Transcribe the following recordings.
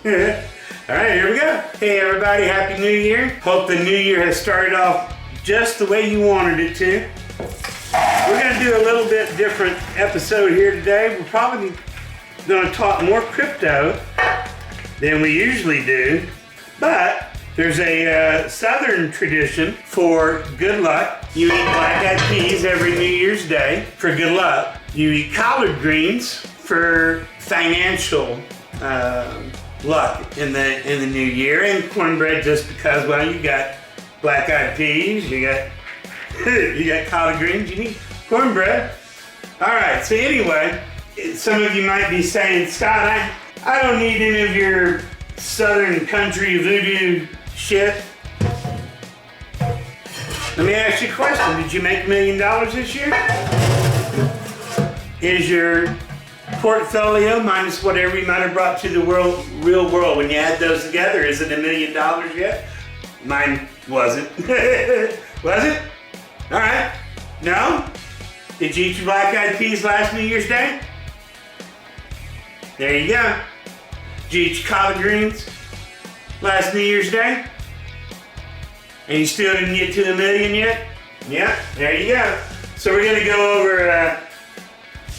All right, here we go. Hey everybody, Happy New Year. Hope the new year has started off just the way you wanted it to. We're gonna do a little bit different episode here today. We're probably gonna talk more crypto than we usually do, but there's a Southern tradition for good luck. You eat black-eyed peas every New Year's Day for good luck. You eat collard greens for financial luck in the new year, and cornbread just because, well, you got black-eyed peas, you got collard greens, you need cornbread. All right, so anyway, some of you might be saying, Scott, I don't need any of your Southern country voodoo shit. Let me ask you a question. Did you make $1 million this year? Is your portfolio minus whatever you might have brought to the real world, when you add those together, is it $1 million yet? Mine wasn't. Was it? All right. No? Did you eat your black-eyed peas last New Year's Day? There you go. Did you eat your collard greens last New Year's Day? And you still didn't get to the million yet? Yeah, there you go. So we're gonna go over a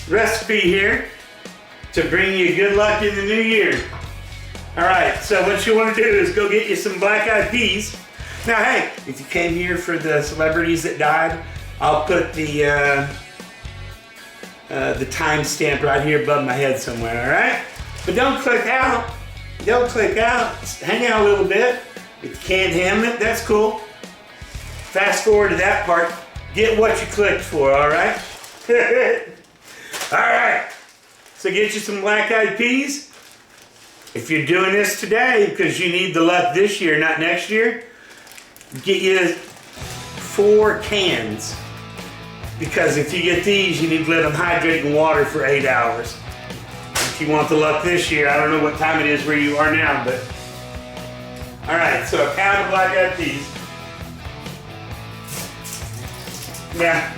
recipe here to bring you good luck in the new year. All right, so what you wanna do is go get you some black-eyed peas. Now, hey, if you came here for the celebrities that died, I'll put the timestamp right here above my head somewhere, all right? But don't click out. Don't click out. Hang out a little bit. If you can't handle it, that's cool. Fast forward to that part. Get what you clicked for, all right? All right. So get you some black-eyed peas. If you're doing this today because you need the luck this year, not next year, get you 4 cans. Because if you get these, you need to let them hydrate in water for 8 hours. If you want the luck this year, I don't know what time it is where you are now, but all right, so a pound of black-eyed peas. Now,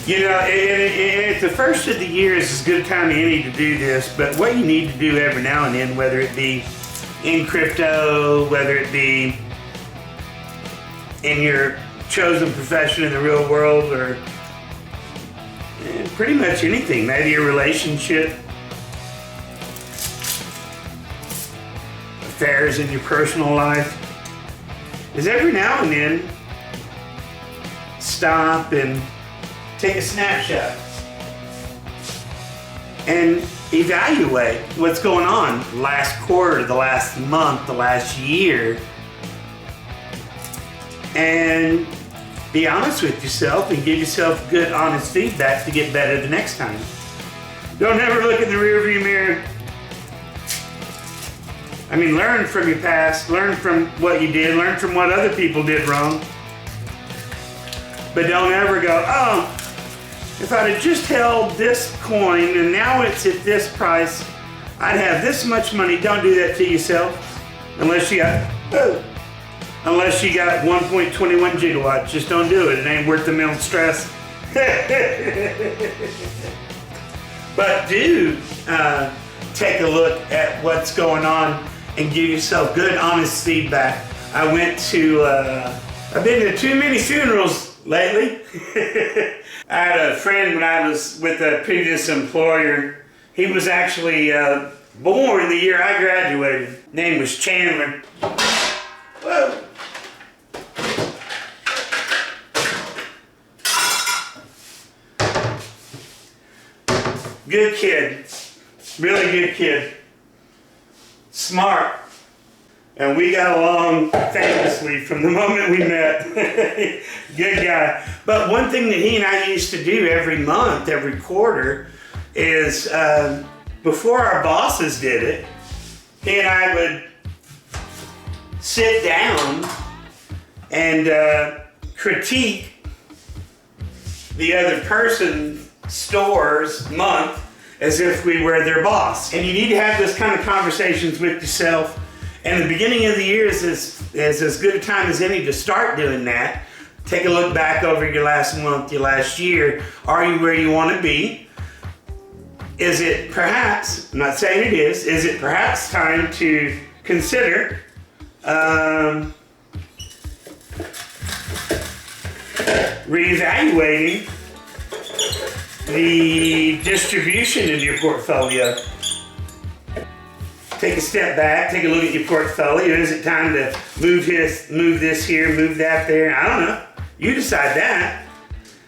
you know, at the first of the year is as good a time as any to do this, but what you need to do every now and then, whether it be in crypto, whether it be in your chosen profession in the real world, or pretty much anything, maybe a relationship, affairs in your personal life, is every now and then stop and take a snapshot and evaluate what's going on last quarter, the last month, the last year, and be honest with yourself and give yourself good, honest feedback to get better the next time. Don't ever look in the rearview mirror. I mean, learn from your past, learn from what you did, learn from what other people did wrong. But don't ever go, oh, if I'd have just held this coin and now it's at this price, I'd have this much money. Don't do that to yourself unless you got 1.21 gigawatts. Just don't do it. It ain't worth the mental stress. But do take a look at what's going on and give yourself good, honest feedback. I've been to too many funerals lately. I had a friend when I was with a previous employer. He was actually born the year I graduated. Name was Chandler. Whoa. Good kid, really good kid, smart, and we got along famously from the moment we met. Good guy. But one thing that he and I used to do every month, every quarter, is before our bosses did it, he and I would sit down and critique the other person's store's month as if we were their boss. And you need to have this kind of conversations with yourself. And the beginning of the year is as good a time as any to start doing that. Take a look back over your last month, your last year. Are you where you want to be? is it perhaps, I'm not saying it is it perhaps time to consider reevaluating the distribution in your portfolio? Take a step back, take a look at your portfolio. Is it time to move this here, move that there? I don't know. You decide that.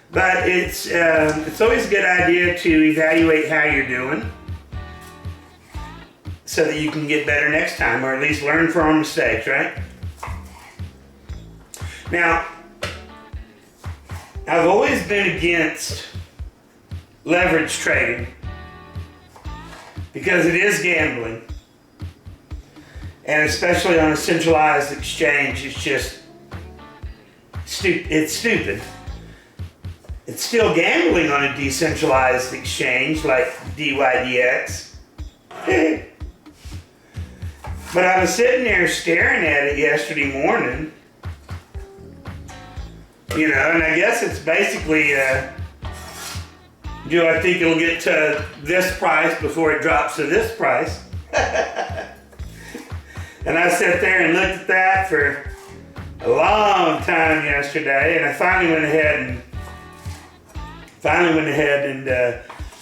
But it's always a good idea to evaluate how you're doing so that you can get better next time, or at least learn from our mistakes, right? Now, I've always been against leverage trading because it is gambling. And especially on a centralized exchange, it's just it's stupid. It's still gambling on a decentralized exchange like DYDX. But I was sitting there staring at it yesterday morning, you know, and I guess it's basically, do I think it'll get to this price before it drops to this price? And I sat there and looked at that for a long time yesterday, and I finally went ahead and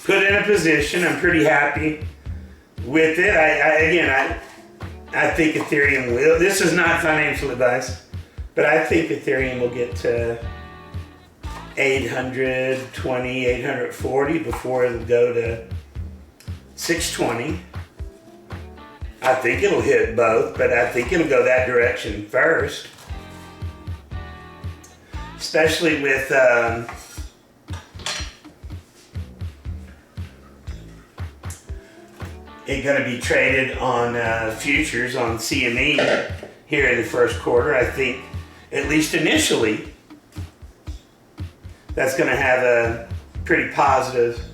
put in a position. I'm pretty happy with it. I think Ethereum will. This is not financial advice, but I think Ethereum will get to 820, 840 before it'll go to 620. I think it'll hit both, but I think it'll go that direction first. Especially with it going to be traded on futures on CME here in the first quarter. I think, at least initially, that's going to have a pretty positive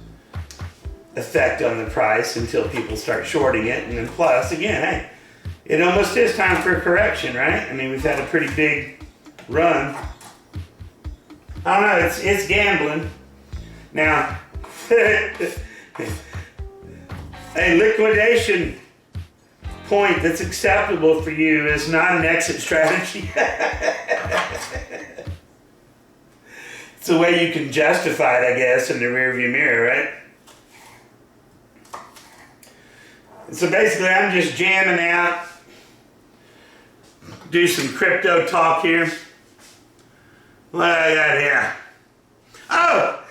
effect on the price until people start shorting it. And then plus, again, hey, it almost is time for a correction, right? I mean, we've had a pretty big run. I don't know, it's gambling. Now, a liquidation point that's acceptable for you is not an exit strategy. It's a way you can justify it, I guess, in the rearview mirror, right? So basically, I'm just jamming out, do some crypto talk here. What I got here? Oh!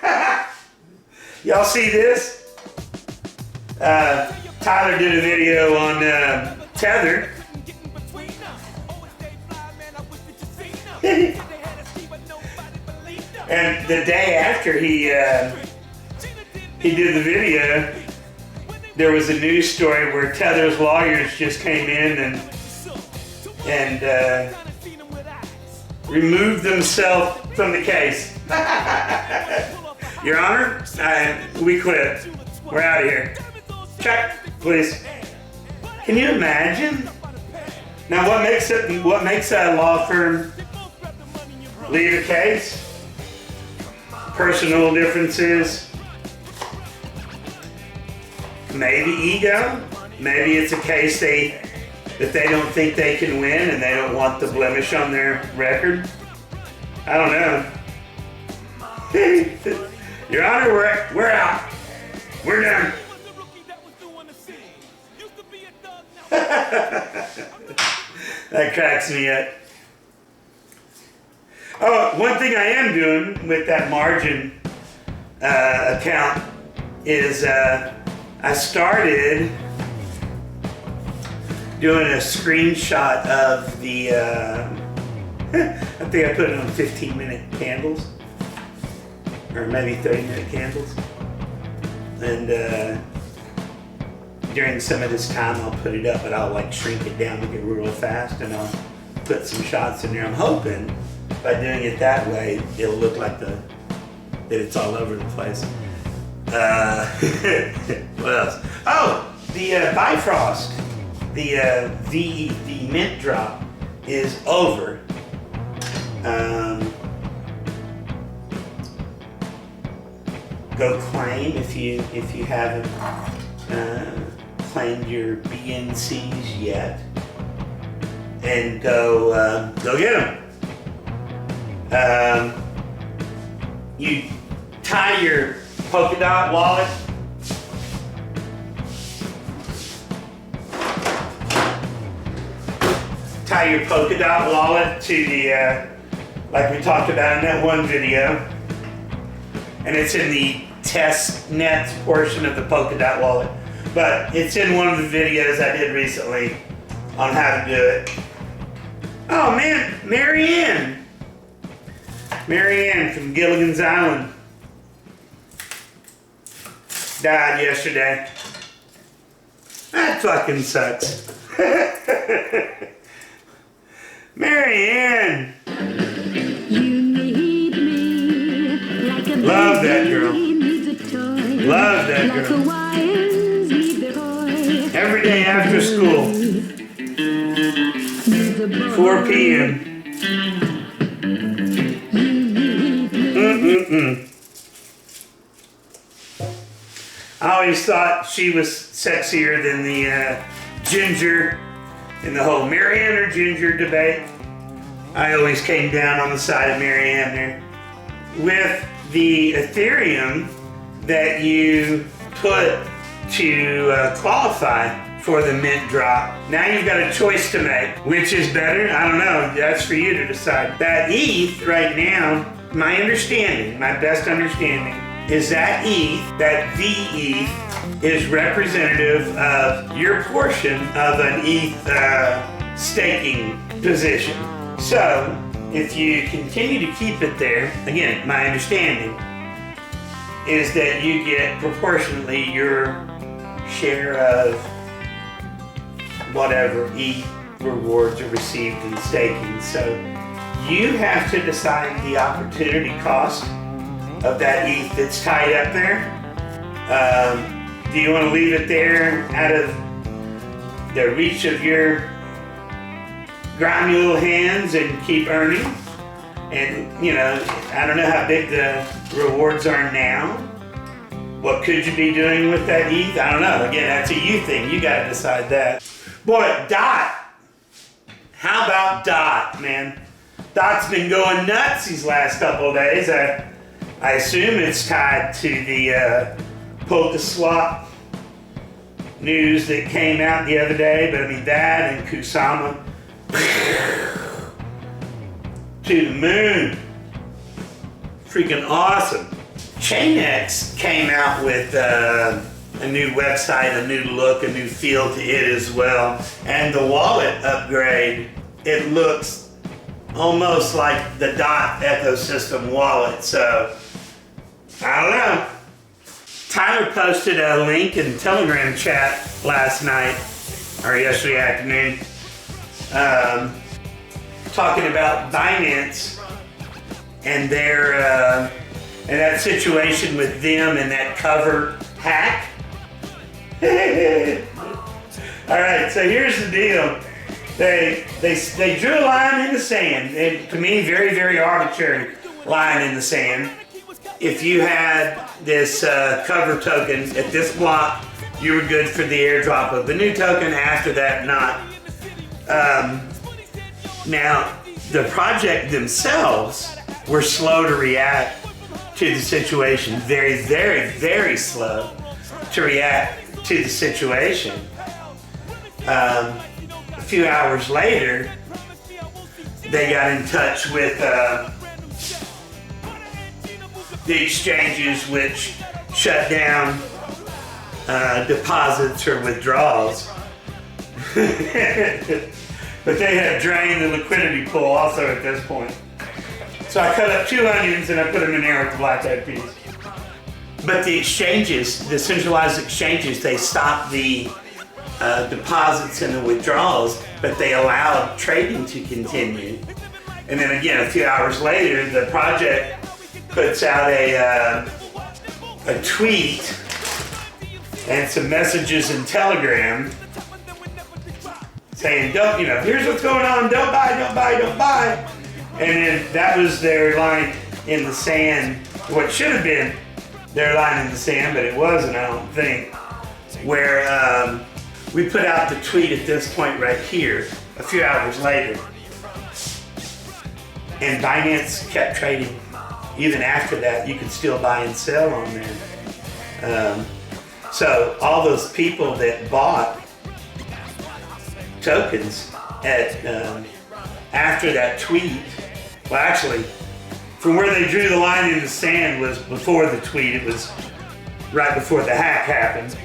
Y'all see this? Tyler did a video on Tether. And the day after he did the video, there was a news story where Tether's lawyers just came in and removed themselves from the case. Your Honor, we quit. We're out of here. Check, please. Can you imagine? Now, what makes a law firm lead a case? Personal differences. Maybe ego. Maybe it's a case that they don't think they can win and they don't want the blemish on their record. I don't know. Your Honor, we're out. We're done. That cracks me up. Oh, one thing I am doing with that margin account is I started doing a screenshot of the, I think I put it on 15-minute candles, or maybe 30-minute candles. And during some of this time I'll put it up, but I'll like shrink it down, make it real fast, and I'll put some shots in there. I'm hoping by doing it that way, it'll look like that it's all over the place. What else? Oh, the Bifrost, the mint drop is over. go claim if you haven't claimed your BNCs yet, and go get them. You tie your polka dot wallet to the like we talked about in that one video, and it's in the test nets portion of the polka dot wallet, but it's in one of the videos I did recently on how to do it. Oh man, Marianne from Gilligan's Island died yesterday. That fucking sucks. Marianne. Love that girl. Love that girl. Every day after school, 4 p.m. I always thought she was sexier than the Ginger in the whole Marianne or Ginger debate. I always came down on the side of Marianne there. With the Ethereum that you put to qualify for the mint drop, now you've got a choice to make. Which is better? I don't know. That's for you to decide. That ETH right now, my best understanding, is that ETH, that VETH, is representative of your portion of an ETH staking position. So, if you continue to keep it there, again, my understanding is that you get proportionately your share of whatever ETH rewards are received in staking. So, you have to decide the opportunity cost of that ETH that's tied up there. Do you want to leave it there out of the reach of your grimy little hands and keep earning? And I don't know how big the rewards are now. What could you be doing with that ETH? I don't know. Again, that's a you thing. You got to decide that. Boy, DOT. How about DOT, man? DOT's been going nuts these last couple of days. I assume it's tied to the polka swap news that came out the other day, but I mean that and Kusama to the moon. Freaking awesome. Chainx came out with a new website, a new look, a new feel to it as well. And the wallet upgrade, it looks almost like the DOT ecosystem wallet. So, I don't know. Tyler posted a link in Telegram chat last night, or yesterday afternoon, talking about Binance and their and that situation with them and that cover hack. All right, so here's the deal. They drew a line in the sand, and to me, very, very arbitrary line in the sand. If you had this cover token at this block, you were good for the airdrop of the new token. After that, not. Now, the project themselves were slow to react to the situation. Very, very, very slow to react to the situation. A few hours later, they got in touch with the exchanges which shut down deposits or withdrawals. But they had drained the liquidity pool also at this point. So I cut up 2 onions and I put them in there with the black eyed peas. But the exchanges, the centralized exchanges, they stopped the deposits and the withdrawals, but they allowed trading to continue. And then again, a few hours later, the project puts out a tweet and some messages in Telegram saying, don't, here's what's going on, don't buy, don't buy, don't buy. And then that was their line in the sand, what should have been their line in the sand, but it wasn't, I don't think, where we put out the tweet at this point right here, a few hours later, and Binance kept trading. Even after that, you could still buy and sell on there. So all those people that bought tokens at after that tweet, well, actually, from where they drew the line in the sand was before the tweet. It was right before the hack happened.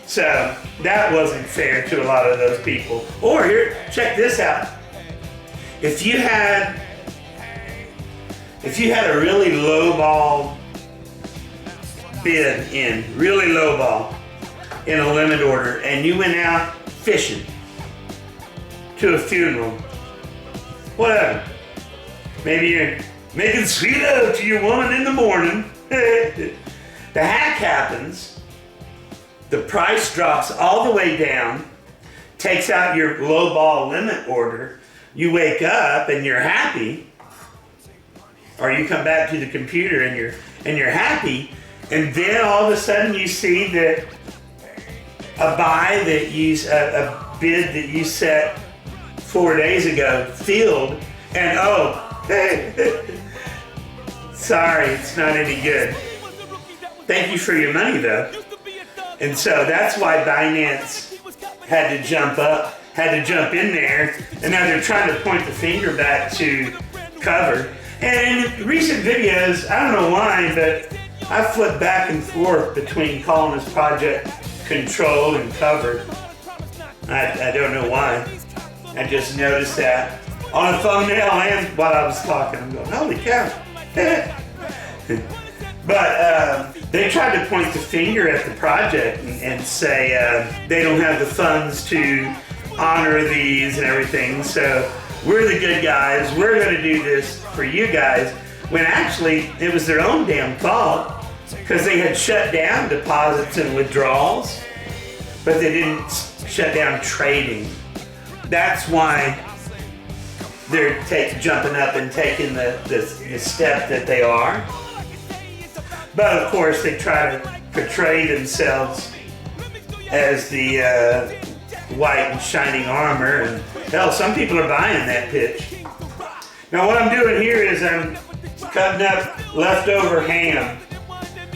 So that wasn't fair to a lot of those people. Or here, check this out. If you had a really low ball bid in, really low ball in a limit order, and you went out fishing to a funeral, whatever. Maybe you're making sweet love to your woman in the morning. The hack happens. The price drops all the way down, takes out your low ball limit order. You wake up and you're happy, or you come back to the computer and you're happy, and then all of a sudden you see that a bid that you set 4 days ago filled, and sorry, it's not any good. Thank you for your money though. And so that's why Binance had to jump in there, and now they're trying to point the finger back to Cover. And in recent videos, I don't know why, but I flip back and forth between calling this project Control and Cover. I don't know why. I just noticed that on a thumbnail and while I was talking. I'm going, holy cow. But they tried to point the finger at the project and say they don't have the funds to honor these and everything. So we're the good guys. We're going to do this for you guys. When actually it was their own damn fault, because they had shut down deposits and withdrawals, but they didn't shut down trading. That's why they're jumping up and taking the step that they are. But of course, they try to portray themselves as the white and shining armor, and hell, some people are buying that pitch. Now what I'm doing here is I'm cutting up leftover ham,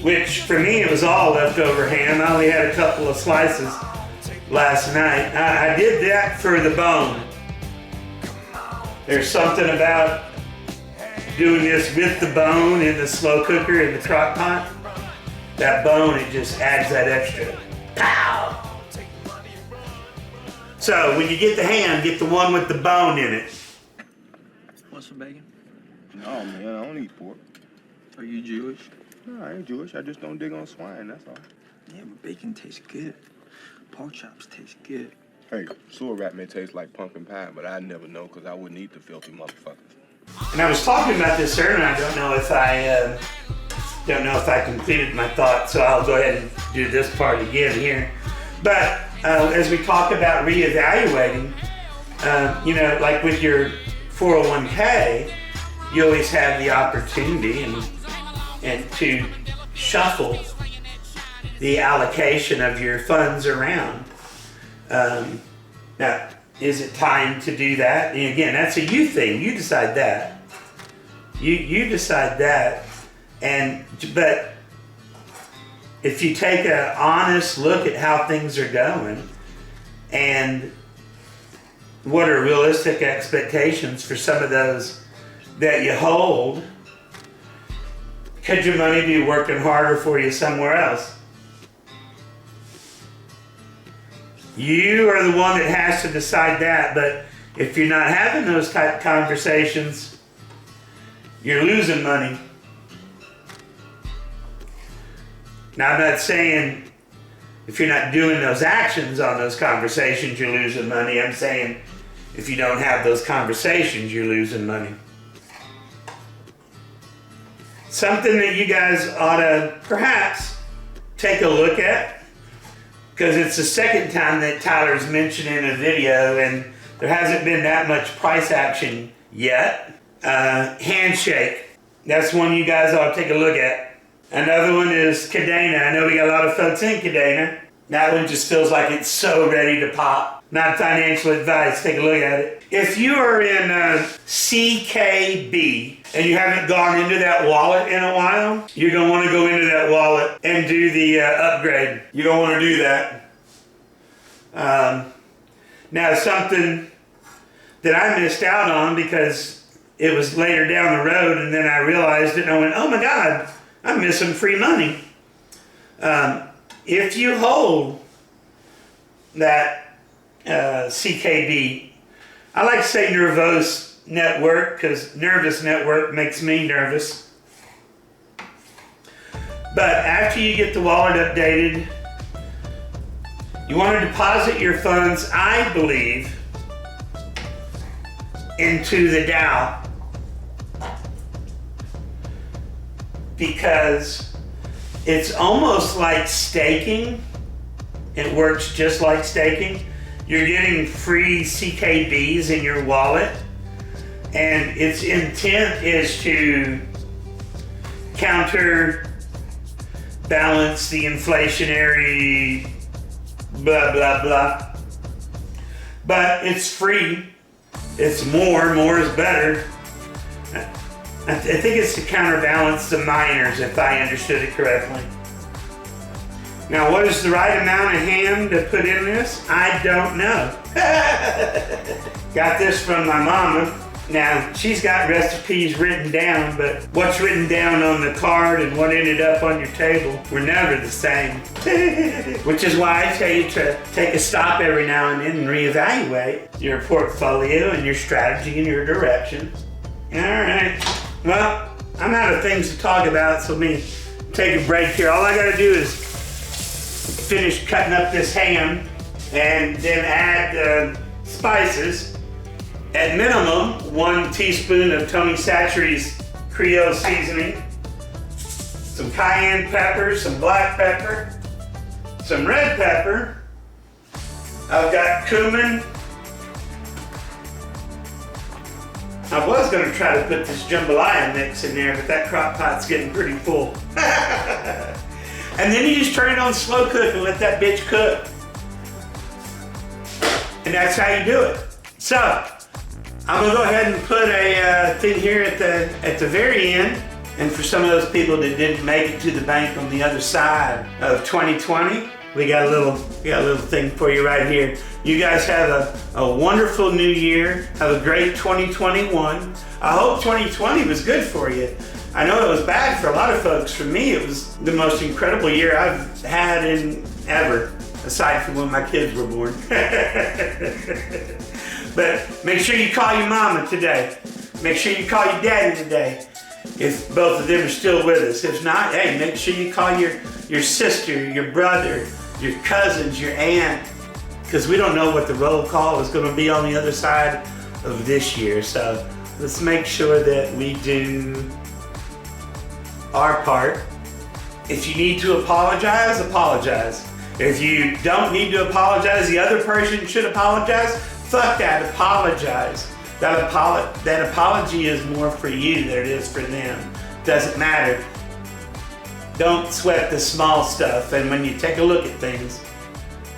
which for me it was all leftover ham. I only had a couple of slices last night. I did that for the bone. There's something about doing this with the bone in the slow cooker in the crock pot. That bone, it just adds that extra pow. So when you get the ham, get the one with the bone in it. Want some bacon? No, man, I don't eat pork. Are you Jewish? No, I ain't Jewish. I just don't dig on swine, that's all. Yeah, but bacon tastes good. Pork chops taste good. Hey, sewer rat may taste like pumpkin pie, but I'd never know because I wouldn't eat the filthy motherfuckers. And I was talking about this earlier, and I don't know if I completed my thought, so I'll go ahead and do this part again here. But as we talk about reevaluating, like with your 401k, you always have the opportunity and to shuffle the allocation of your funds around. Now, is it time to do that? And again, that's a you thing. You decide that. You decide that. But if you take an honest look at how things are going and what are realistic expectations for some of those that you hold, could your money be working harder for you somewhere else? You are the one that has to decide that, but if you're not having those type of conversations, you're losing money. Now, I'm not saying if you're not doing those actions on those conversations, you're losing money. I'm saying if you don't have those conversations, you're losing money. Something that you guys ought to perhaps take a look at, because it's the second time that Tyler's mentioned in a video, and there hasn't been that much price action yet. Handshake. That's one you guys ought to take a look at. Another one is Kadena. I know we got a lot of folks in Kadena. That one just feels like it's so ready to pop. Not financial advice, take a look at it. If you are in CKB and you haven't gone into that wallet in a while, you're going to want to go into that wallet and do the upgrade. You're going to want to do that. Now, something that I missed out on because it was later down the road, and then I realized it and I went, oh my God, I'm missing free money. If you hold that CKB, I like to say nervous network because nervous network makes me nervous. But after you get the wallet updated, you want to deposit your funds, I believe, into the DAO, because it's almost like staking. It works just like staking. You're getting free CKBs in your wallet, and its intent is to counterbalance the inflationary blah, blah, blah. But it's free. It's more is better. I think it's to counterbalance the miners, if I understood it correctly. Now, what is the right amount of ham to put in this? I don't know. Got this from my mama. Now, she's got recipes written down, but what's written down on the card and what ended up on your table were never the same. Which is why I tell you to take a stop every now and then and reevaluate your portfolio and your strategy and your direction. All right. Well, I'm out of things to talk about, so let me take a break here. All I gotta do is finish cutting up this ham and then add spices. At minimum, 1 teaspoon of Tony Chachere's Creole seasoning, some cayenne pepper, some black pepper, some red pepper. I've got cumin. I was going to try to put this jambalaya mix in there, but that crock pot's getting pretty full. And then you just turn it on slow cook and let that bitch cook. And that's how you do it. So, I'm gonna go ahead and put a thing here at the very end. And for some of those people that didn't make it to the bank on the other side of 2020, we got a little thing for you right here. You guys have a wonderful new year. Have a great 2021. I hope 2020 was good for you. I know it was bad for a lot of folks. For me, it was the most incredible year I've had in ever, aside from when my kids were born. But make sure you call your mama today. Make sure you call your daddy today, if both of them are still with us. If not, hey, make sure you call your sister, your brother, your cousins, your aunt, because we don't know what the roll call is going to be on the other side of this year. So let's make sure that we do our part. If you need to apologize, apologize. If you don't need to apologize, the other person should apologize. Fuck that, apologize. That apology is more for you than it is for them. Doesn't matter. Don't sweat the small stuff. And when you take a look at things,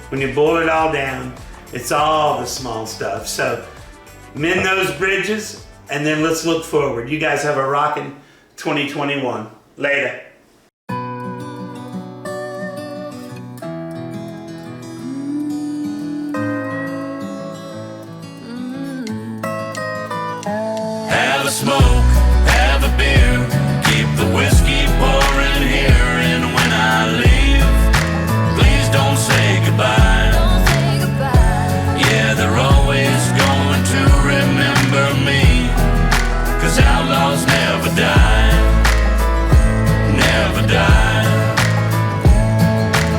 when you boil it all down, it's all the small stuff. So mend those bridges, and then let's look forward. You guys have a rockin' 2021. Later. Have a smoke, have a beer, keep the whiskey pouring here, and when I leave, please don't say goodbye. Yeah, they're always going to remember me, 'cause outlaws never die, never die.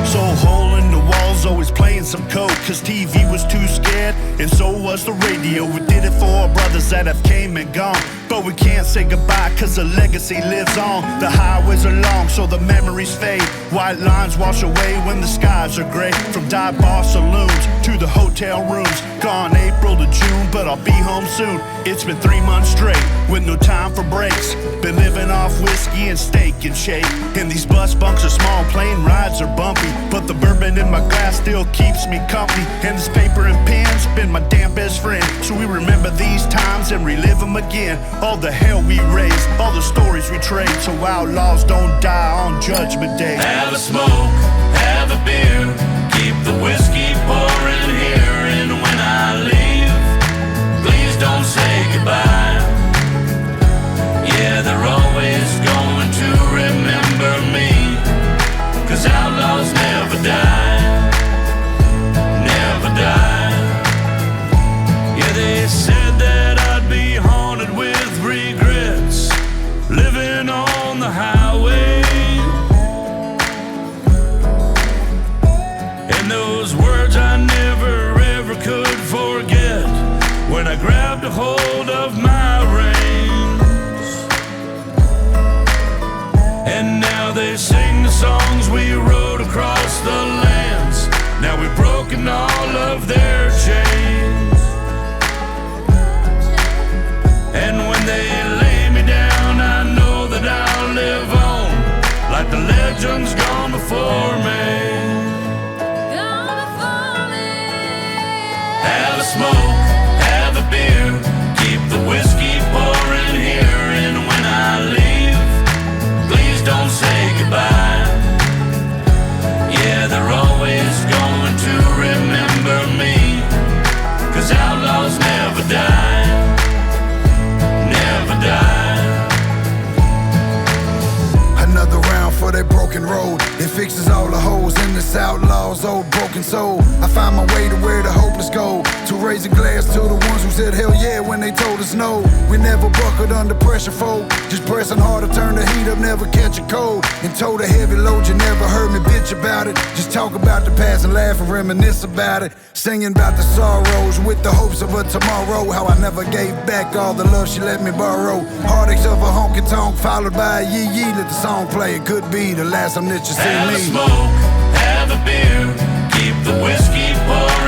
So hole in the walls, always playing some coke, 'cause TV was too scared, and so was the radio. We did it for our brothers that have came and gone, but we can't say goodbye, 'cause the legacy lives on. The highways are long, so the memories fade. White lines wash away when the skies are gray. From dive bar saloons to the hotel rooms, gone April to June, but I'll be home soon. It's been 3 months straight with no time for breaks. Been living off whiskey and steak and shake. And these bus bunks are small, plane rides are bumpy, but the bourbon in my glass still keeps me company. And this paper and pen's been my damn best friend. So we remember these times and relive them again. All the hell we raised, all the stories we trade, so outlaws don't die on Judgment Day. Have a smoke, have a beer, keep the whiskey pouring here. And when I leave, please don't say goodbye. Yeah, they're always going to remember me, 'cause outlaws never die, never die. Yeah, they said that I'd be haunted with regrets, living on the highway. And those words I never ever could forget, when I grabbed a hold of my reins. And now they sing the songs we wrote across the lands. Now we've broken all of their chains. And when they lay me down, I know that I'll live on, like the legends gone before me. Have a smoke, have a beer, keep the whiskey pouring here. And when I leave, please don't say goodbye. Yeah, they're always going to remember me, 'cause outlaws never die, never die. Another round for that broken road. It fixes all the holes in this outlaw's old broken soul. I find my way to where the hopeless go, to raise a glass to the ones who said hell yeah when they told us no. We never buckled under pressure, folk. Just pressing hard to turn the heat up, never catch a cold. And told a heavy load, you never heard me bitch about it. Just talk about the past and laugh and reminisce about it. Singing about the sorrows with the hopes of a tomorrow. How I never gave back all the love she let me borrow. Heartaches of a honky tonk followed by a yee yee. Let the song play, it could be the last time that you see Have me. a smoke, have a beer, keep the whiskey pouring.